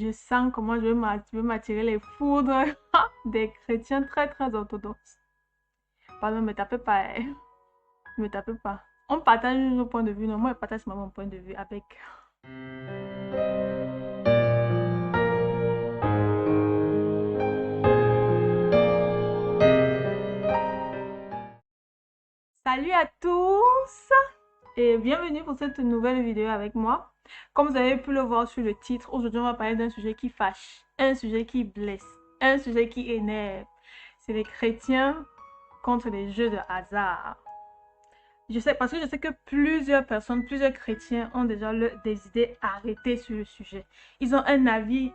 Je sens comment je vais m'attirer les foudres des chrétiens très très orthodoxes. Pardon, ne me tapez pas, hein. Ne me tapez pas. On partage nos points de vue. Non, moi, je partage mon point de vue avec. Salut à tous et bienvenue pour cette nouvelle vidéo avec moi. Comme vous avez pu le voir sur le titre, aujourd'hui on va parler d'un sujet qui fâche, un sujet qui blesse, un sujet qui énerve. C'est les chrétiens contre les jeux de hasard. Je sais, parce que je sais que plusieurs personnes, plusieurs chrétiens ont déjà des idées arrêtées sur le sujet. Ils ont un avis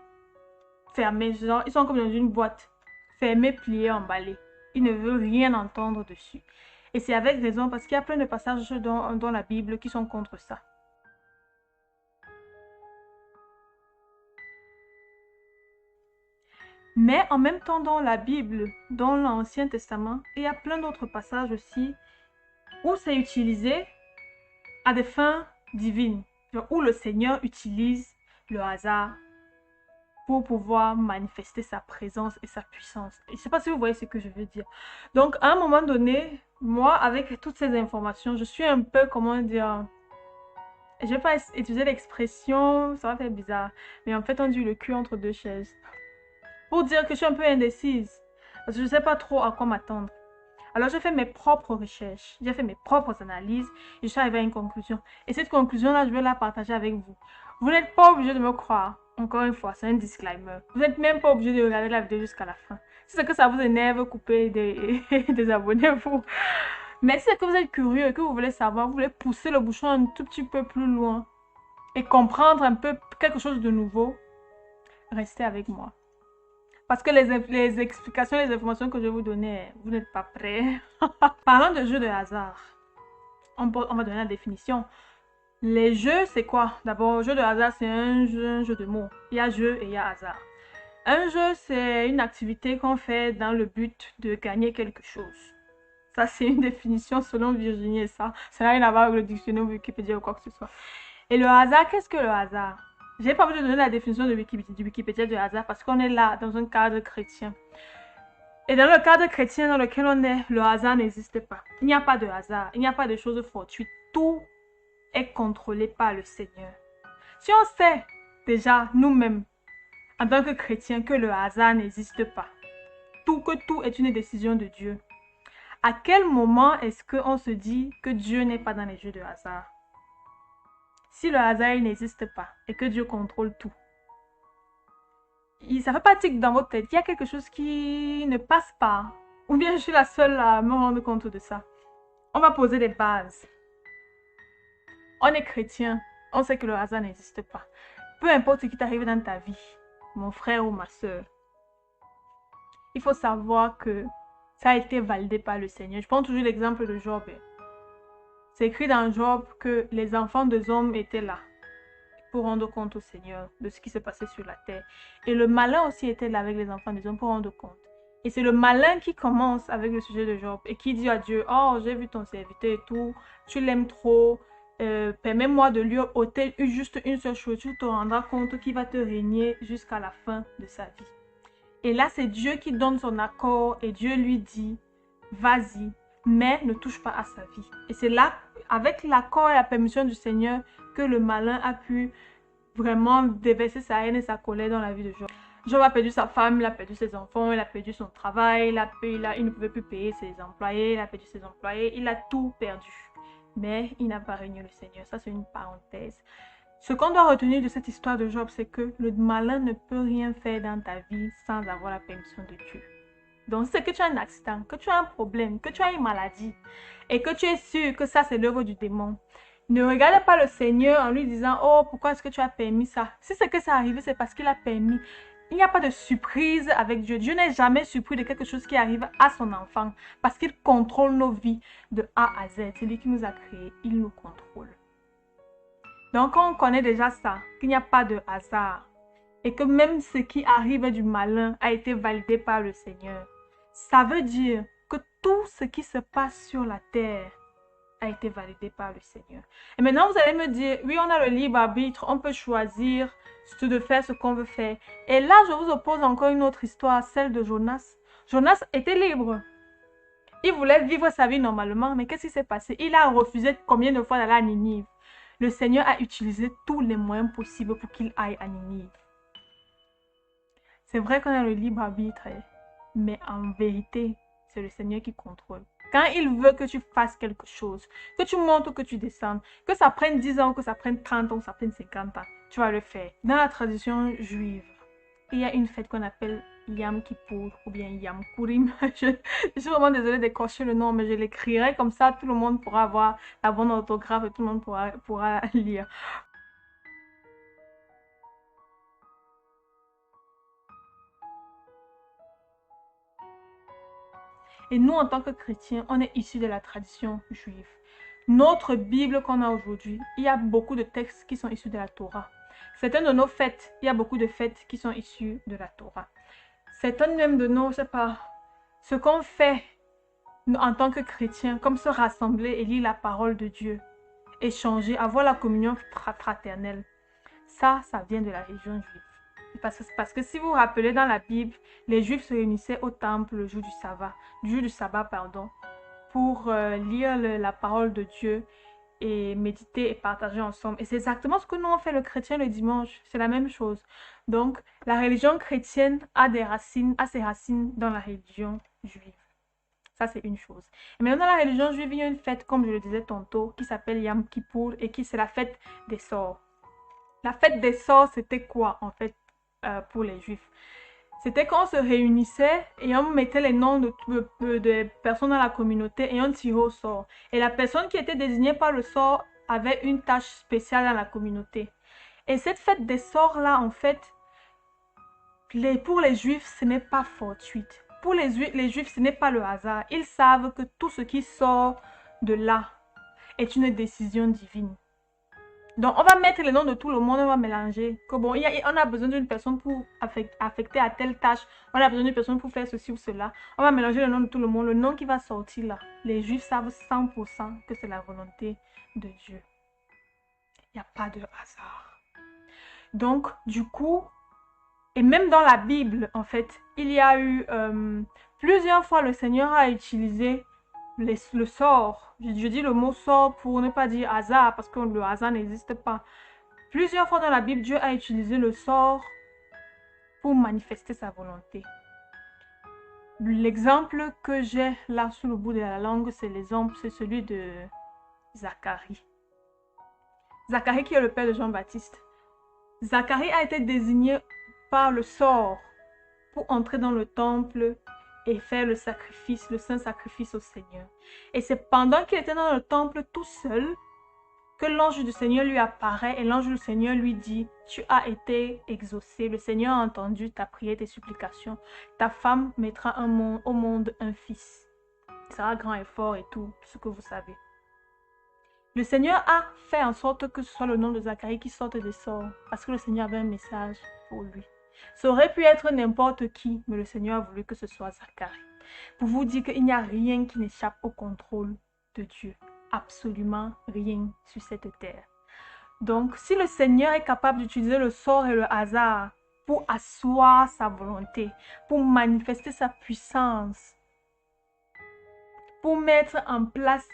fermé, genre, ils sont comme dans une boîte, fermée, pliée, emballée. Ils ne veulent rien entendre dessus. Et c'est avec raison parce qu'il y a plein de passages dans la Bible qui sont contre ça. Mais en même temps, dans la Bible, dans l'Ancien Testament, il y a plein d'autres passages aussi où c'est utilisé à des fins divines, où le Seigneur utilise le hasard pour pouvoir manifester sa présence et sa puissance. Je ne sais pas si vous voyez ce que je veux dire. Donc, à un moment donné, moi, avec toutes ces informations, je suis un peu, comment dire, je ne vais pas utiliser l'expression, ça va faire bizarre, mais en fait, on dit le cul entre deux chaises. Pour dire que je suis un peu indécise, parce que je ne sais pas trop à quoi m'attendre. Alors, j'ai fait mes propres recherches, j'ai fait mes propres analyses et je suis arrivée à une conclusion. Et cette conclusion-là, je vais la partager avec vous. Vous n'êtes pas obligé de me croire. Encore une fois, c'est un disclaimer. Vous n'êtes même pas obligé de regarder la vidéo jusqu'à la fin. Si c'est que ça vous énerve, coupez, désabonnez-vous. Mais si c'est que vous êtes curieux et que vous voulez savoir, vous voulez pousser le bouchon un tout petit peu plus loin et comprendre un peu quelque chose de nouveau, restez avec moi. Parce que les explications, les informations que je vais vous donner, vous n'êtes pas prêts. Parlant de jeux de hasard, on va donner la définition. Les jeux, c'est quoi? D'abord, jeu de hasard, c'est un jeu de mots. Il y a jeu et il y a hasard. Un jeu, c'est une activité qu'on fait dans le but de gagner quelque chose. Ça, c'est une définition selon Virginie et ça n'a rien à voir avec le dictionnaire Wikipédia ou quoi que ce soit. Et le hasard, qu'est-ce que le hasard? J'ai pas envie de donner la définition de Wikipédia du hasard parce qu'on est là dans un cadre chrétien. Et dans le cadre chrétien dans lequel on est, le hasard n'existe pas. Il n'y a pas de hasard, il n'y a pas de choses fortuites. Tout est contrôlé par le Seigneur. Si on sait déjà nous-mêmes, en tant que chrétiens, que le hasard n'existe pas, que tout est une décision de Dieu, à quel moment est-ce qu'on se dit que Dieu n'est pas dans les jeux de hasard? Si le hasard n'existe pas et que Dieu contrôle tout, ça fait pas tic dans votre tête, il y a quelque chose qui ne passe pas. Ou bien je suis la seule à me rendre compte de ça. On va poser des bases. On est chrétien, on sait que le hasard n'existe pas. Peu importe ce qui t'arrive dans ta vie, mon frère ou ma soeur, il faut savoir que ça a été validé par le Seigneur. Je prends toujours l'exemple de Job. C'est écrit dans Job que les enfants des hommes étaient là pour rendre compte au Seigneur de ce qui se passait sur la terre. Et le malin aussi était là avec les enfants des hommes pour rendre compte. Et c'est le malin qui commence avec le sujet de Job et qui dit à Dieu, oh, j'ai vu ton serviteur et tout, tu l'aimes trop, permets-moi de lui ôter juste une seule chose, tu te rendras compte qu'il va te régner jusqu'à la fin de sa vie. Et là, c'est Dieu qui donne son accord et Dieu lui dit, vas-y, mais ne touche pas à sa vie. Et c'est là, avec l'accord et la permission du Seigneur, que le malin a pu vraiment déverser sa haine et sa colère dans la vie de Job. Job a perdu sa femme, il a perdu ses enfants, il a perdu son travail, il ne pouvait plus payer ses employés, il a perdu ses employés, il a tout perdu. Mais il n'a pas régné le Seigneur. Ça, c'est une parenthèse. Ce qu'on doit retenir de cette histoire de Job, c'est que le malin ne peut rien faire dans ta vie sans avoir la permission de Dieu. Donc, c'est que tu as un accident, que tu as un problème, que tu as une maladie et que tu es sûr que ça, c'est l'œuvre du démon. Ne regarde pas le Seigneur en lui disant, oh, pourquoi est-ce que tu as permis ça? Si c'est que ça arrive, c'est parce qu'il a permis. Il n'y a pas de surprise avec Dieu. Dieu n'est jamais surpris de quelque chose qui arrive à son enfant parce qu'il contrôle nos vies de A à Z. C'est lui qui nous a créés, il nous contrôle. Donc, on connaît déjà ça, qu'il n'y a pas de hasard et que même ce qui arrive du malin a été validé par le Seigneur. Ça veut dire que tout ce qui se passe sur la terre a été validée par le Seigneur. Et maintenant, vous allez me dire, oui, on a le libre arbitre, on peut choisir de faire ce qu'on veut faire. Et là, je vous oppose encore une autre histoire, celle de Jonas. Jonas était libre. Il voulait vivre sa vie normalement, mais qu'est-ce qui s'est passé? Il a refusé combien de fois d'aller à Ninive. Le Seigneur a utilisé tous les moyens possibles pour qu'il aille à Ninive. C'est vrai qu'on a le libre arbitre, mais en vérité, c'est le Seigneur qui contrôle. Quand il veut que tu fasses quelque chose, que tu montes ou que tu descendes, que ça prenne 10 ans, que ça prenne 30 ans, que ça prenne 50 ans, tu vas le faire. Dans la tradition juive, il y a une fête qu'on appelle Yom Kippour ou bien Yom Kourim. Je suis vraiment désolée d'écorcher le nom, mais je l'écrirai comme ça, tout le monde pourra avoir la bonne orthographe et tout le monde pourra lire. Et nous, en tant que chrétiens, on est issus de la tradition juive. Notre Bible qu'on a aujourd'hui, il y a beaucoup de textes qui sont issus de la Torah. Certaines de nos fêtes, il y a beaucoup de fêtes qui sont issues de la Torah. Certaines même de nos, je sais pas, ce qu'on fait en tant que chrétiens, comme se rassembler et lire la parole de Dieu, échanger, avoir la communion fraternelle, ça vient de la religion juive. Parce que si vous vous rappelez dans la Bible, les Juifs se réunissaient au temple le jour du sabbat, pour lire la parole de Dieu et méditer et partager ensemble. Et c'est exactement ce que nous on fait le chrétien le dimanche. C'est la même chose. Donc, la religion chrétienne a ses racines dans la religion juive. Ça, c'est une chose. Et maintenant, dans la religion juive, il y a une fête, comme je le disais tantôt, qui s'appelle Yom Kippour et c'est la fête des sorts. La fête des sorts, c'était quoi, en fait, pour les Juifs? C'était quand on se réunissait et on mettait les noms de personnes dans la communauté et on tirait au sort. Et la personne qui était désignée par le sort avait une tâche spéciale dans la communauté. Et cette fête des sorts-là, en fait, pour les Juifs, ce n'est pas fortuite. Pour les Juifs, ce n'est pas le hasard. Ils savent que tout ce qui sort de là est une décision divine. Donc, on va mettre les noms de tout le monde, on va mélanger. Que bon, on a besoin d'une personne pour affecter à telle tâche. On a besoin d'une personne pour faire ceci ou cela. On va mélanger le nom de tout le monde. Le nom qui va sortir là, les Juifs savent 100% que c'est la volonté de Dieu. Il n'y a pas de hasard. Donc, du coup, et même dans la Bible, en fait, il y a eu plusieurs fois le Seigneur a utilisé le sort. Je dis le mot sort pour ne pas dire hasard, parce que le hasard n'existe pas. Plusieurs fois dans la Bible, Dieu a utilisé le sort pour manifester sa volonté. L'exemple que j'ai là sous le bout de la langue, c'est celui de Zacharie. Zacharie qui est le père de Jean-Baptiste. Zacharie a été désigné par le sort pour entrer dans le temple et faire le sacrifice, le saint sacrifice au Seigneur. Et c'est pendant qu'il était dans le temple tout seul que l'ange du Seigneur lui apparaît et l'ange du Seigneur lui dit: tu as été exaucé, le Seigneur a entendu ta prière, tes supplications. Ta femme mettra au monde un fils. Il sera grand et fort et tout ce que vous savez. Le Seigneur a fait en sorte que ce soit le nom de Zacharie qui sorte des sorts parce que le Seigneur avait un message pour lui. Ça aurait pu être n'importe qui, mais le Seigneur a voulu que ce soit Zacharie. Pour vous dire qu'il n'y a rien qui n'échappe au contrôle de Dieu. Absolument rien sur cette terre. Donc, si le Seigneur est capable d'utiliser le sort et le hasard pour asseoir sa volonté, pour manifester sa puissance, pour mettre en place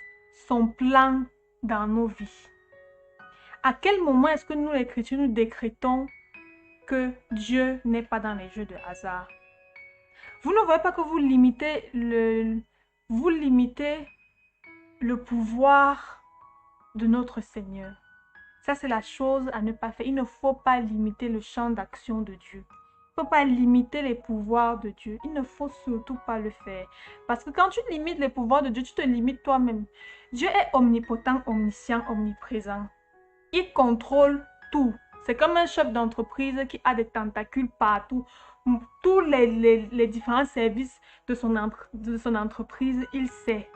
son plan dans nos vies, à quel moment est-ce que nous, les chrétiens, nous décrétons que Dieu n'est pas dans les jeux de hasard? Vous ne voyez pas que vous limitez le pouvoir de notre Seigneur. Ça, c'est la chose à ne pas faire. Il ne faut pas limiter le champ d'action de Dieu. Il ne faut pas limiter les pouvoirs de Dieu. Il ne faut surtout pas le faire. Parce que quand tu limites les pouvoirs de Dieu, tu te limites toi-même. Dieu est omnipotent, omniscient, omniprésent. Il contrôle tout. C'est comme un chef d'entreprise qui a des tentacules partout. Tous les différents services de son entreprise, il sait.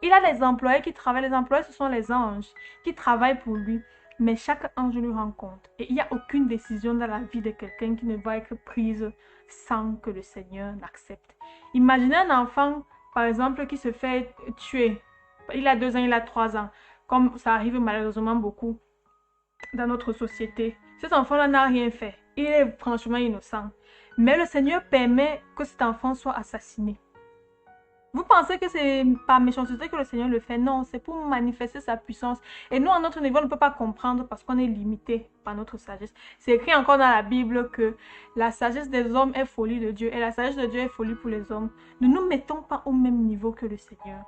Il a des employés qui travaillent. Les employés, ce sont les anges qui travaillent pour lui. Mais chaque ange lui rend compte. Et il n'y a aucune décision dans la vie de quelqu'un qui ne va être prise sans que le Seigneur l'accepte. Imaginez un enfant, par exemple, qui se fait tuer. Il a 2 ans, il a 3 ans. Comme ça arrive malheureusement beaucoup dans notre société. Cet enfant-là n'a rien fait. Il est franchement innocent. Mais le Seigneur permet que cet enfant soit assassiné. Vous pensez que c'est par méchanceté que le Seigneur le fait? Non, c'est pour manifester sa puissance. Et nous, à notre niveau, on ne peut pas comprendre parce qu'on est limité par notre sagesse. C'est écrit encore dans la Bible que la sagesse des hommes est folie de Dieu et la sagesse de Dieu est folie pour les hommes. Ne nous mettons pas au même niveau que le Seigneur.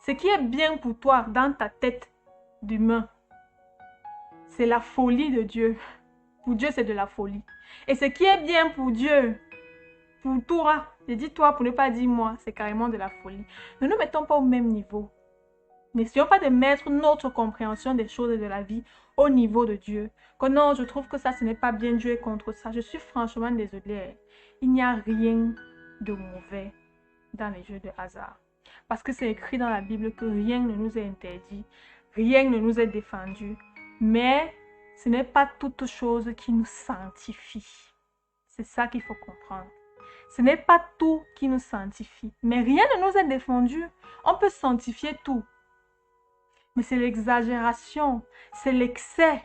Ce qui est bien pour toi dans ta tête d'humain, c'est la folie de Dieu. Pour Dieu, c'est de la folie. Et ce qui est bien pour Dieu, pour toi, je dis toi pour ne pas dire moi, c'est carrément de la folie. Ne nous mettons pas au même niveau. N'essayons pas de mettre notre compréhension des choses et de la vie au niveau de Dieu. Que non, je trouve que ça, ce n'est pas bien, Dieu est contre ça. Je suis franchement désolée. Il n'y a rien de mauvais dans les jeux de hasard. Parce que c'est écrit dans la Bible que rien ne nous est interdit, rien ne nous est défendu. Mais ce n'est pas toute chose qui nous sanctifie. C'est ça qu'il faut comprendre. Ce n'est pas tout qui nous sanctifie. Mais rien ne nous est défendu. On peut sanctifier tout. Mais c'est l'exagération, c'est l'excès.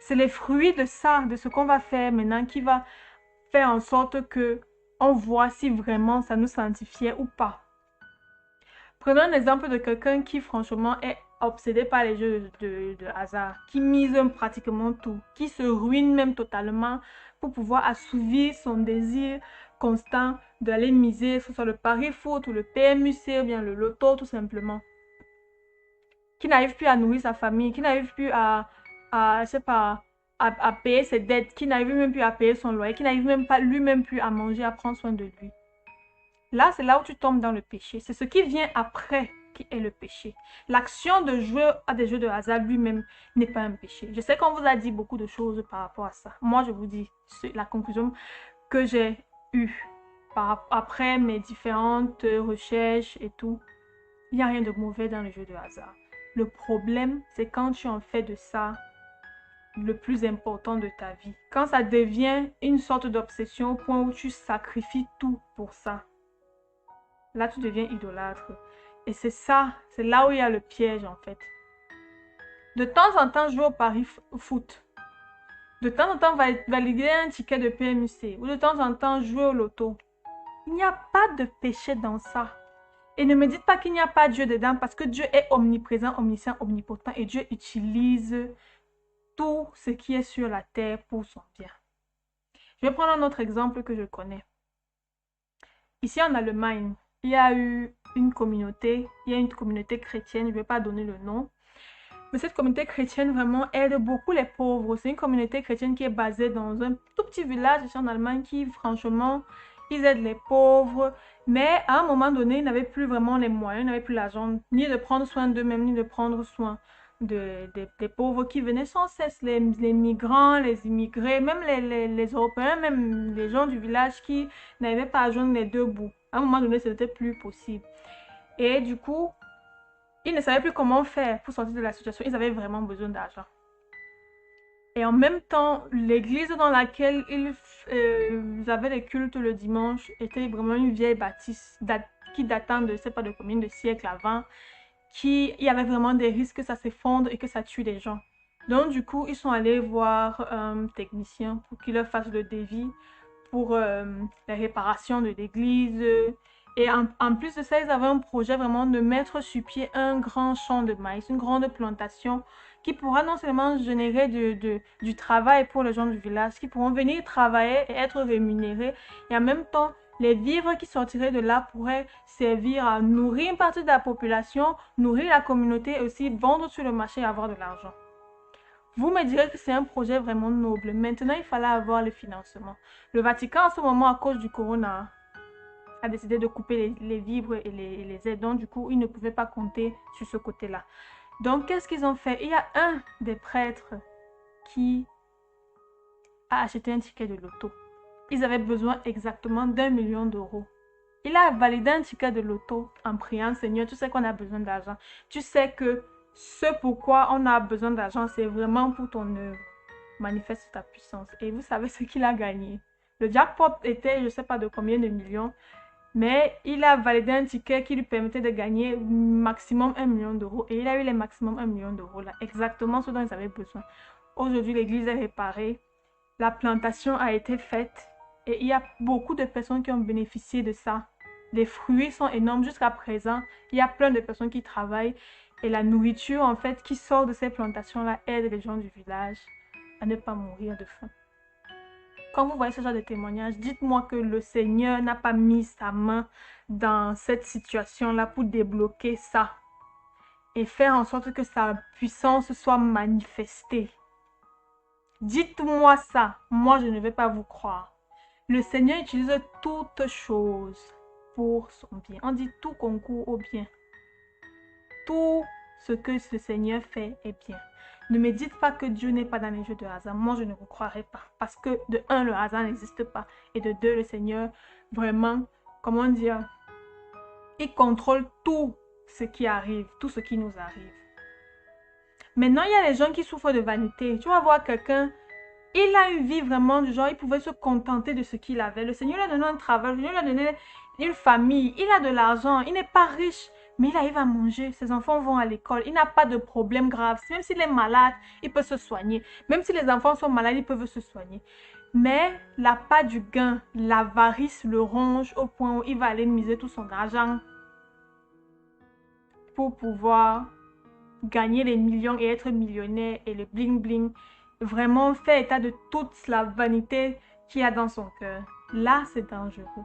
C'est les fruits de ça, de ce qu'on va faire maintenant qui va faire en sorte que on voit si vraiment ça nous sanctifiait ou pas. Prenons un exemple de quelqu'un qui franchement est obsédé par les jeux de hasard, qui mise pratiquement tout, qui se ruine même totalement pour pouvoir assouvir son désir constant d'aller miser, que ce soit le pari-foot ou le PMUC ou bien le loto tout simplement. Qui n'arrive plus à nourrir sa famille, qui n'arrive plus je sais pas, à payer ses dettes, qui n'arrive même plus à payer son loyer, qui n'arrive même pas lui-même plus à manger, à prendre soin de lui. Là, c'est là où tu tombes dans le péché. C'est ce qui vient après qui est le péché. L'action de jouer à des jeux de hasard lui-même n'est pas un péché. Je sais qu'on vous a dit beaucoup de choses par rapport à ça. Moi, je vous dis, c'est la conclusion que j'ai eue après mes différentes recherches et tout. Il n'y a rien de mauvais dans les jeux de hasard. Le problème, c'est quand tu en fais de ça le plus important de ta vie. Quand ça devient une sorte d'obsession au point où tu sacrifies tout pour ça. Là, tu deviens idolâtre. Et c'est ça, c'est là où il y a le piège en fait. De temps en temps, jouer au pari foot. De temps en temps, valider un ticket de PMUC. Ou de temps en temps, jouer au loto. Il n'y a pas de péché dans ça. Et ne me dites pas qu'il n'y a pas Dieu dedans parce que Dieu est omniprésent, omniscient, omnipotent et Dieu utilise tout ce qui est sur la terre pour son bien. Je vais prendre un autre exemple que je connais. Ici en Allemagne, il y a une communauté chrétienne, je ne vais pas donner le nom, mais cette communauté chrétienne vraiment aide beaucoup les pauvres. C'est une communauté chrétienne qui est basée dans un tout petit village ici en Allemagne qui franchement, ils aident les pauvres, mais à un moment donné, ils n'avaient plus vraiment les moyens, ils n'avaient plus l'argent, ni de prendre soin d'eux-mêmes, ni de prendre soin des pauvres qui venaient sans cesse, les migrants, les immigrés, même les Européens, même les gens du village qui n'arrivaient pas à joindre les deux bouts. À un moment donné, ce n'était plus possible. Et du coup, ils ne savaient plus comment faire pour sortir de la situation. Ils avaient vraiment besoin d'argent. Et en même temps, l'église dans laquelle ils avaient les cultes le dimanche était vraiment une vieille bâtisse qui datant de, je ne sais pas de combien de siècles avant, il y avait vraiment des risques que ça s'effondre et que ça tue des gens. Donc du coup, ils sont allés voir un technicien pour qu'il leur fasse le devis pour les réparations de l'église. Et en plus de ça, ils avaient un projet vraiment de mettre sur pied un grand champ de maïs, une grande plantation qui pourra non seulement générer du travail pour les gens du village, qui pourront venir travailler et être rémunérés, et en même temps, les vivres qui sortiraient de là pourraient servir à nourrir une partie de la population, nourrir la communauté et aussi vendre sur le marché et avoir de l'argent. Vous me direz que c'est un projet vraiment noble. Maintenant, il fallait avoir le financement. Le Vatican, en ce moment, à cause du corona, a décidé de couper les vivres et les aides. Donc, du coup, ils ne pouvaient pas compter sur ce côté-là. Donc, qu'est-ce qu'ils ont fait? Il y a un des prêtres qui a acheté un ticket de loto. Ils avaient besoin exactement d'1 million d'euros. Il a validé un ticket de loto en priant, Seigneur, tu sais qu'on a besoin d'argent. Tu sais que ce pourquoi on a besoin d'argent, c'est vraiment pour ton œuvre. Manifeste ta puissance. Et vous savez ce qu'il a gagné. Le jackpot était, je ne sais pas de combien de millions, Mais il a validé un ticket qui lui permettait de gagner maximum 1 million d'euros. Et il a eu les maximum 1 million d'euros là. Exactement ce dont ils avaient besoin. Aujourd'hui, l'église est réparée. La plantation a été faite. Et il y a beaucoup de personnes qui ont bénéficié de ça. Les fruits sont énormes jusqu'à présent. Il y a plein de personnes qui travaillent. Et la nourriture, en fait, qui sort de ces plantations-là aide les gens du village à ne pas mourir de faim. Quand vous voyez ce genre de témoignage, dites-moi que le Seigneur n'a pas mis sa main dans cette situation-là pour débloquer ça et faire en sorte que sa puissance soit manifestée. Dites-moi ça. Moi, je ne vais pas vous croire. Le Seigneur utilise toutes choses pour son bien. On dit tout concourt au bien. Tout ce que ce Seigneur fait est bien. Ne me dites pas que Dieu n'est pas dans les jeux de hasard. Moi, je ne vous croirai pas. Parce que de un, le hasard n'existe pas. Et de deux, le Seigneur, vraiment, comment dire, il contrôle tout ce qui arrive, tout ce qui nous arrive. Maintenant, il y a les gens qui souffrent de vanité. Tu vas voir quelqu'un, il a une vie vraiment du genre, il pouvait se contenter de ce qu'il avait. Le Seigneur lui a donné un travail, le Seigneur lui a donné une famille, il a de l'argent, il n'est pas riche. Mais il arrive à manger, ses enfants vont à l'école, il n'a pas de problème grave. Même s'il est malade, il peut se soigner. Même si les enfants sont malades, ils peuvent se soigner. Mais l'appât du gain, l'avarice le ronge au point où il va aller miser tout son argent pour pouvoir gagner les millions et être millionnaire et le bling bling. Vraiment faire état de toute la vanité qu'il y a dans son cœur. Là, c'est dangereux.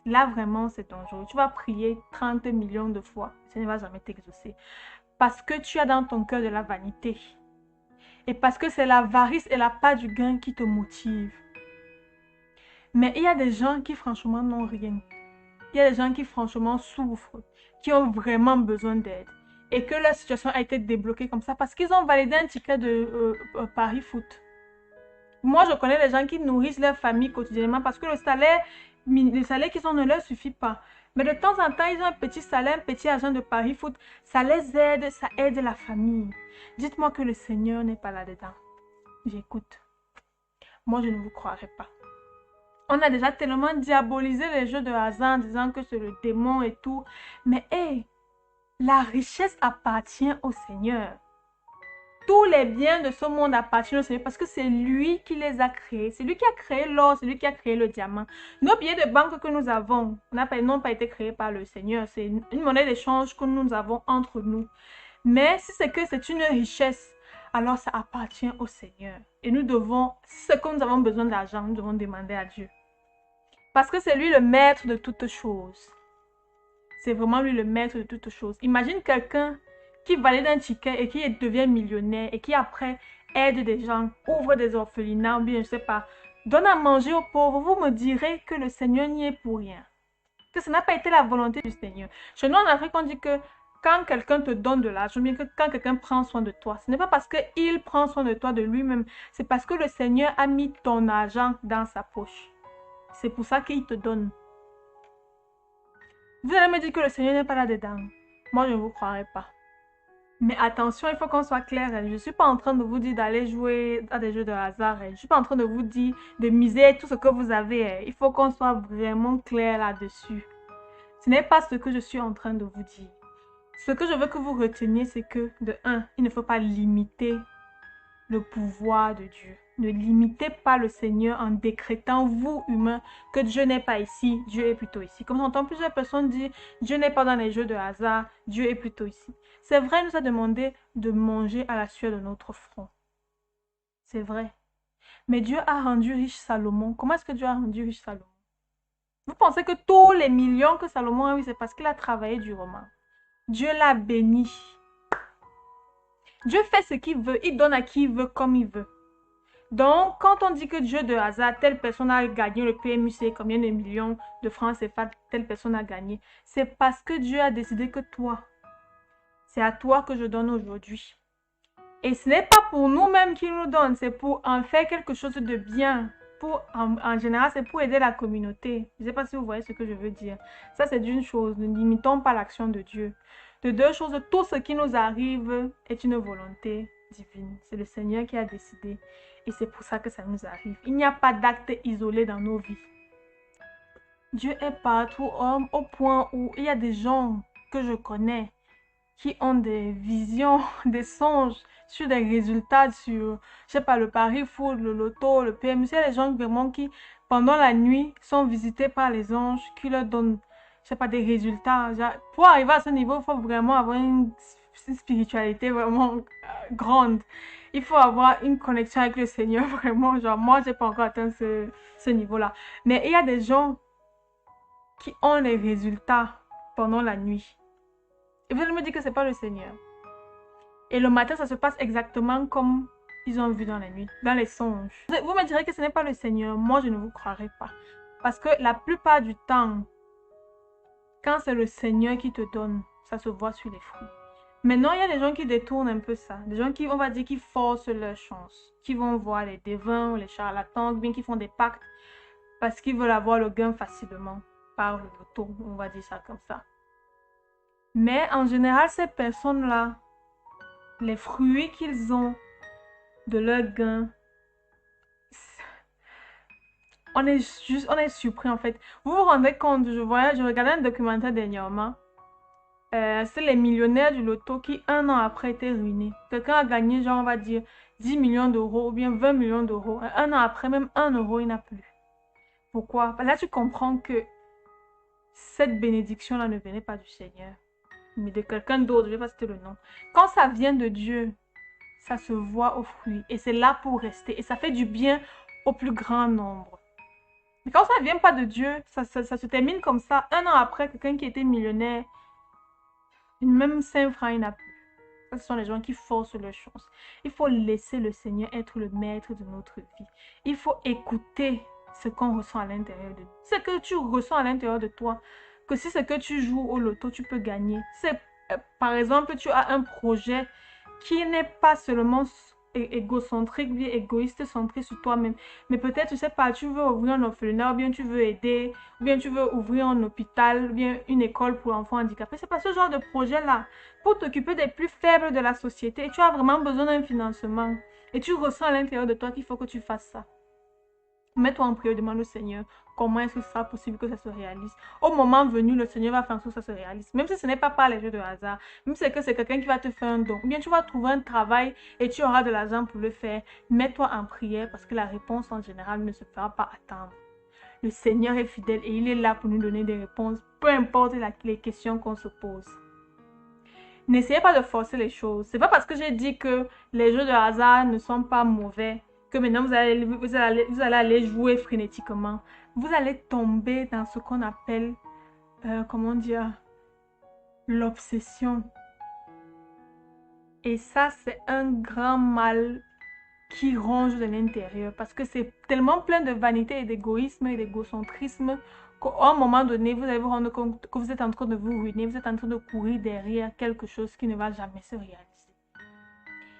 Là, vraiment, c'est dangereux. Tu vas prier 30 millions de fois. Ça ne va jamais t'exaucer. Parce que tu as dans ton cœur de la vanité. Et parce que c'est l'avarice et l'appât du gain qui te motivent. Mais il y a des gens qui, franchement, n'ont rien. Il y a des gens qui, franchement, souffrent. Qui ont vraiment besoin d'aide. Et que leur situation a été débloquée comme ça. Parce qu'ils ont validé un ticket de Paris Foot. Moi, je connais des gens qui nourrissent leur famille quotidiennement parce que le salaire qu'ils ont ne leur suffit pas. Mais de temps en temps, ils ont un petit salaire, un petit argent de Paris Foot. Ça les aide, ça aide la famille. Dites-moi que le Seigneur n'est pas là-dedans. J'écoute. Moi, je ne vous croirai pas. On a déjà tellement diabolisé les jeux de hasard en disant que c'est le démon et tout. Mais hé, la richesse appartient au Seigneur. Tous les biens de ce monde appartiennent au Seigneur parce que c'est lui qui les a créés. C'est lui qui a créé l'or, c'est lui qui a créé le diamant. Nos billets de banque que nous avons n'ont pas été créés par le Seigneur. C'est une monnaie d'échange que nous avons entre nous. Mais si c'est que c'est une richesse, alors ça appartient au Seigneur. Et nous devons, si c'est que nous avons besoin d'argent, nous devons demander à Dieu. Parce que c'est lui le maître de toutes choses. C'est vraiment lui le maître de toutes choses. Imagine quelqu'un qui valide un ticket et qui devient millionnaire et qui après aide des gens, ouvre des orphelinats ou bien je sais pas, donne à manger aux pauvres. Vous me direz que le Seigneur n'y est pour rien. Que ce n'a pas été la volonté du Seigneur. Chez nous en Afrique, on dit que quand quelqu'un te donne de l'argent, bien que quand quelqu'un prend soin de toi, ce n'est pas parce qu'il prend soin de toi de lui-même, c'est parce que le Seigneur a mis ton argent dans sa poche. C'est pour ça qu'il te donne. Vous allez me dire que le Seigneur n'est pas là-dedans. Moi, je ne vous croirai pas. Mais attention, il faut qu'on soit clair. Je ne suis pas en train de vous dire d'aller jouer à des jeux de hasard. Je ne suis pas en train de vous dire de miser tout ce que vous avez. Il faut qu'on soit vraiment clair là-dessus. Ce n'est pas ce que je suis en train de vous dire. Ce que je veux que vous reteniez, c'est que, de un, il ne faut pas limiter le pouvoir de Dieu. Ne limitez pas le Seigneur en décrétant, vous, humains, que Dieu n'est pas ici, Dieu est plutôt ici. Comme j'entends plusieurs personnes dire, Dieu n'est pas dans les jeux de hasard, Dieu est plutôt ici. C'est vrai, il nous a demandé de manger à la sueur de notre front. C'est vrai. Mais Dieu a rendu riche Salomon. Comment est-ce que Dieu a rendu riche Salomon? Vous pensez que tous les millions que Salomon a eu, c'est parce qu'il a travaillé durement. Dieu l'a béni. Dieu fait ce qu'il veut, il donne à qui il veut, comme il veut. Donc, quand on dit que Dieu de hasard, telle personne a gagné le PMUC, combien de millions de francs CFA telle personne a gagné, c'est parce que Dieu a décidé que toi, c'est à toi que je donne aujourd'hui. Et ce n'est pas pour nous-mêmes qu'il nous donne, c'est pour en faire quelque chose de bien. En général, c'est pour aider la communauté. Je ne sais pas si vous voyez ce que je veux dire. Ça, c'est d'une chose. Ne limitons pas l'action de Dieu. De deux choses, tout ce qui nous arrive est une volonté divine. C'est le Seigneur qui a décidé. Et c'est pour ça que ça nous arrive. Il n'y a pas d'acte isolé dans nos vies. Dieu est partout, au point où il y a des gens que je connais qui ont des visions, des songes sur des résultats, sur, je sais pas, le pari foot, le loto, le PMU. Il y a des gens vraiment qui, pendant la nuit, sont visités par les anges qui leur donnent, je sais pas, des résultats. Pour arriver à ce niveau, il faut vraiment avoir une spiritualité vraiment grande. Il faut avoir une connexion avec le Seigneur, vraiment. Genre, moi, j'ai pas encore atteint ce niveau-là. Mais il y a des gens qui ont les résultats pendant la nuit. Et vous allez me dire que c'est pas le Seigneur. Et le matin, ça se passe exactement comme ils ont vu dans la nuit, dans les songes. Vous me direz que ce n'est pas le Seigneur. Moi, je ne vous croirai pas. Parce que la plupart du temps, quand c'est le Seigneur qui te donne, ça se voit sur les fruits. Maintenant, il y a des gens qui détournent un peu ça. Des gens qui, on va dire, qui forcent leur chance. Qui vont voir les devins, les charlatans, bien qui font des pactes parce qu'ils veulent avoir le gain facilement par le loto. On va dire ça comme ça. Mais en général, ces personnes-là, les fruits qu'ils ont de leur gain, on est surpris en fait. Vous vous rendez compte, je regardais un documentaire dernièrement. C'est les millionnaires du loto qui, un an après, étaient ruinés. Quelqu'un a gagné, genre, on va dire, 10 millions d'euros ou bien 20 millions d'euros. Un an après, même 1 euro, il n'a plus. Pourquoi? Là, tu comprends que cette bénédiction-là ne venait pas du Seigneur, mais de quelqu'un d'autre. Je ne vais pas citer le nom. Quand ça vient de Dieu, ça se voit aux fruits. Et c'est là pour rester. Et ça fait du bien au plus grand nombre. Mais quand ça ne vient pas de Dieu, ça se termine comme ça. Un an après, quelqu'un qui était millionnaire, même 5 francs, il n'a plus. Ce sont les gens qui forcent leur chance. Il faut laisser le Seigneur être le maître de notre vie. Il faut écouter ce qu'on ressent à l'intérieur de nous. Ce que tu ressens à l'intérieur de toi, que si c'est que tu joues au loto, tu peux gagner. C'est, par exemple, tu as un projet qui n'est pas seulement égocentrique, bien égoïste, centré sur toi-même. Mais peut-être, je sais pas, tu veux ouvrir un orphelinat, ou bien tu veux aider, ou bien tu veux ouvrir un hôpital, ou bien une école pour enfants handicapés. C'est pas ce genre de projet-là. Pour t'occuper des plus faibles de la société, et tu as vraiment besoin d'un financement. Et tu ressens à l'intérieur de toi qu'il faut que tu fasses ça. Mets-toi en prière, demande au Seigneur comment est-ce que ce sera possible que ça se réalise. Au moment venu, le Seigneur va faire en sorte que ça se réalise. Même si ce n'est pas par les jeux de hasard, même si c'est quelqu'un qui va te faire un don, ou bien tu vas trouver un travail et tu auras de l'argent pour le faire. Mets-toi en prière parce que la réponse en général ne se fera pas attendre. Le Seigneur est fidèle et il est là pour nous donner des réponses, peu importe les questions qu'on se pose. N'essayez pas de forcer les choses. C'est pas parce que j'ai dit que les jeux de hasard ne sont pas mauvais que maintenant vous allez aller jouer frénétiquement. Vous allez tomber dans ce qu'on appelle, comment dire, l'obsession. Et ça, c'est un grand mal qui ronge de l'intérieur parce que c'est tellement plein de vanité et d'égoïsme et d'égocentrisme qu'à un moment donné, vous allez vous rendre compte que vous êtes en train de vous ruiner, vous êtes en train de courir derrière quelque chose qui ne va jamais se réaliser.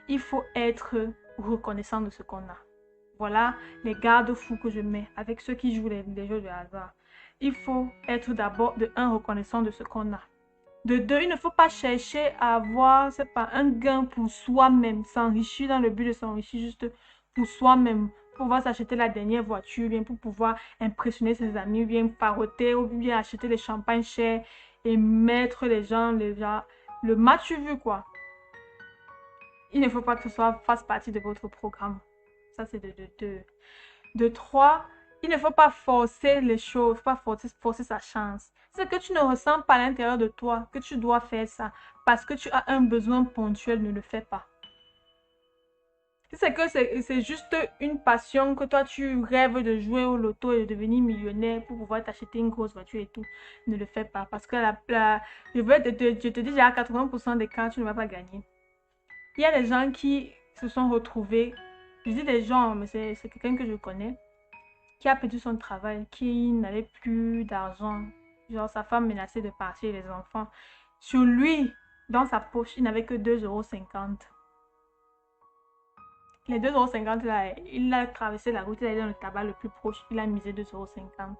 Il faut être reconnaissant de ce qu'on a. Voilà les garde-fous que je mets avec ceux qui jouent les jeux de hasard. Il faut être d'abord de un reconnaissant de ce qu'on a. De deux, il ne faut pas chercher à avoir, c'est pas, un gain pour soi-même, s'enrichir dans le but de s'enrichir juste pour soi-même, pour pouvoir s'acheter la dernière voiture, bien pour pouvoir impressionner ses amis, bien paroter, ou bien acheter des champagnes chers et mettre les gens, le match vu quoi. Il ne faut pas que ce soit fasse partie de votre programme. Ça, c'est de deux. De trois, il ne faut pas forcer les choses, il ne faut pas forcer sa chance. C'est que tu ne ressens pas à l'intérieur de toi que tu dois faire ça parce que tu as un besoin ponctuel, ne le fais pas. Si c'est que c'est juste une passion, que toi tu rêves de jouer au loto et de devenir millionnaire pour pouvoir t'acheter une grosse voiture et tout, ne le fais pas parce que je te dis déjà à 80% des cas, tu ne vas pas gagner. Il y a des gens qui se sont retrouvés, je dis des gens, mais c'est quelqu'un que je connais, qui a perdu son travail, qui n'avait plus d'argent. Genre, sa femme menaçait de partir, les enfants. Sur lui, dans sa poche, il n'avait que 2,50 €. Les 2,50 € là, il a traversé la route, il est allé dans le tabac le plus proche, il a misé 2,50 €.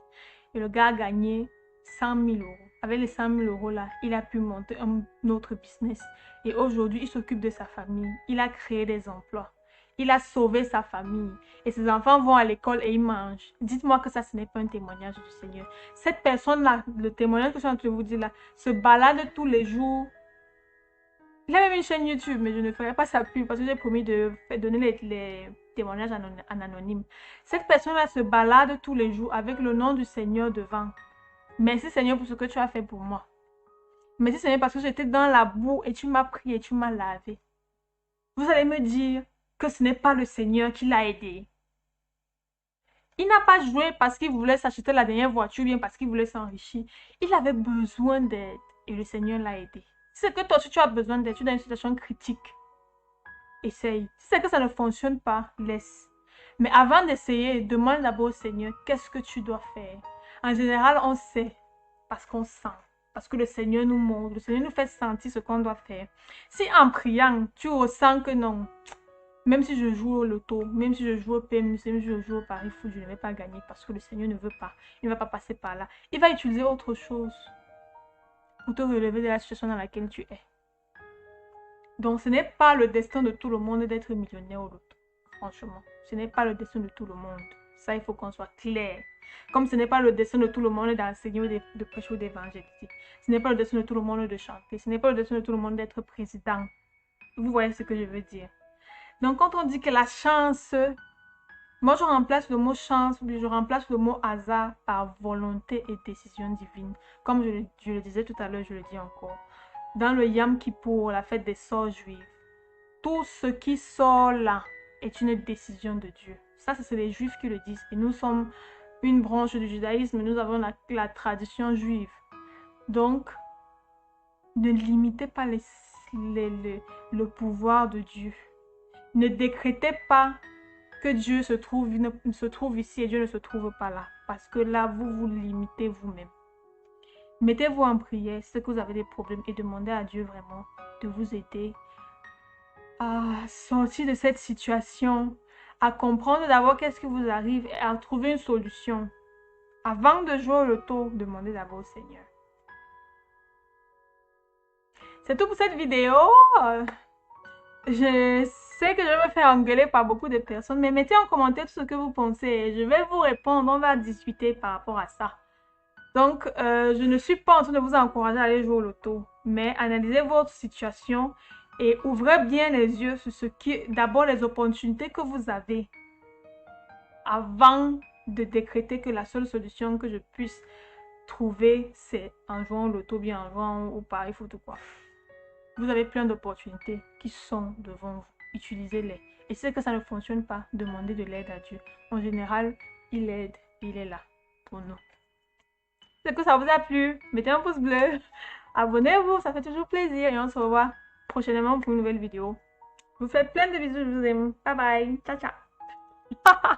Et le gars a gagné 100 000 €. Avec les 100 000 € là, il a pu monter un autre business. Et aujourd'hui, il s'occupe de sa famille. Il a créé des emplois. Il a sauvé sa famille. Et ses enfants vont à l'école et ils mangent. Dites-moi que ça, ce n'est pas un témoignage du Seigneur. Cette personne-là, le témoignage que je suis en train de vous dire là, se balade tous les jours. Il a même une chaîne YouTube, mais je ne ferai pas sa pub parce que j'ai promis de donner les témoignages en anonyme. Cette personne-là se balade tous les jours avec le nom du Seigneur devant. Merci Seigneur pour ce que tu as fait pour moi. Merci Seigneur parce que j'étais dans la boue et tu m'as pris et tu m'as lavé. Vous allez me dire que ce n'est pas le Seigneur qui l'a aidé. Il n'a pas joué parce qu'il voulait s'acheter la dernière voiture, bien parce qu'il voulait s'enrichir. Il avait besoin d'aide et le Seigneur l'a aidé. Si c'est que toi aussi tu as besoin d'aide, tu es dans une situation critique, essaye. Si c'est que ça ne fonctionne pas, laisse. Mais avant d'essayer, demande d'abord au Seigneur, qu'est-ce que tu dois faire? En général, on sait parce qu'on sent. Parce que le Seigneur nous montre, le Seigneur nous fait sentir ce qu'on doit faire. Si en priant, tu ressens que non, même si je joue au loto, même si je joue au PMU, même si je joue au Paris Foot, je ne vais pas gagner parce que le Seigneur ne veut pas. Il ne va pas passer par là. Il va utiliser autre chose pour te relever de la situation dans laquelle tu es. Donc, ce n'est pas le destin de tout le monde d'être millionnaire au loto. Franchement, ce n'est pas le destin de tout le monde. Ça, il faut qu'on soit clair. Comme ce n'est pas le destin de tout le monde d'enseigner ou de prêcher ou d'évangéliser. Ce n'est pas le destin de tout le monde de chanter. Ce n'est pas le destin de tout le monde d'être président. Vous voyez ce que je veux dire. Donc, quand on dit que la chance, moi, je remplace le mot chance, je remplace le mot hasard par volonté et décision divine. Comme je le disais tout à l'heure, je le dis encore. Dans le Yom Kippour, la fête des sorts juifs, tout ce qui sort là est une décision de Dieu. Ça, c'est les Juifs qui le disent. Et nous sommes une branche du judaïsme, nous avons la tradition juive. Donc, ne limitez pas le pouvoir de Dieu. Ne décrétez pas que Dieu se trouve ici et Dieu ne se trouve pas là. Parce que là, vous vous limitez vous-même. Mettez-vous en prière si vous avez des problèmes et demandez à Dieu vraiment de vous aider à sortir de cette situation, à comprendre d'abord qu'est-ce qui vous arrive et à trouver une solution. Avant de jouer au loto, demandez d'abord au Seigneur. C'est tout pour cette vidéo. Je sais que je vais me faire engueuler par beaucoup de personnes, mais mettez en commentaire tout ce que vous pensez. Je vais vous répondre, on va discuter par rapport à ça. Donc, je ne suis pas en train de vous encourager à aller jouer au loto, mais analysez votre situation et ouvrez bien les yeux sur ce qui, d'abord les opportunités que vous avez avant de décréter que la seule solution que je puisse trouver, c'est en jouant au loto, bien en jouant au Paris Foot ou quoi. Vous avez plein d'opportunités qui sont devant vous. Utilisez-les. Et si c'est que ça ne fonctionne pas, demandez de l'aide à Dieu. En général, il aide, il est là pour nous. C'est que ça vous a plu, mettez un pouce bleu, abonnez-vous, ça fait toujours plaisir et on se revoit prochainement pour une nouvelle vidéo. Je vous fais plein de bisous, je vous aime. Bye bye, ciao ciao.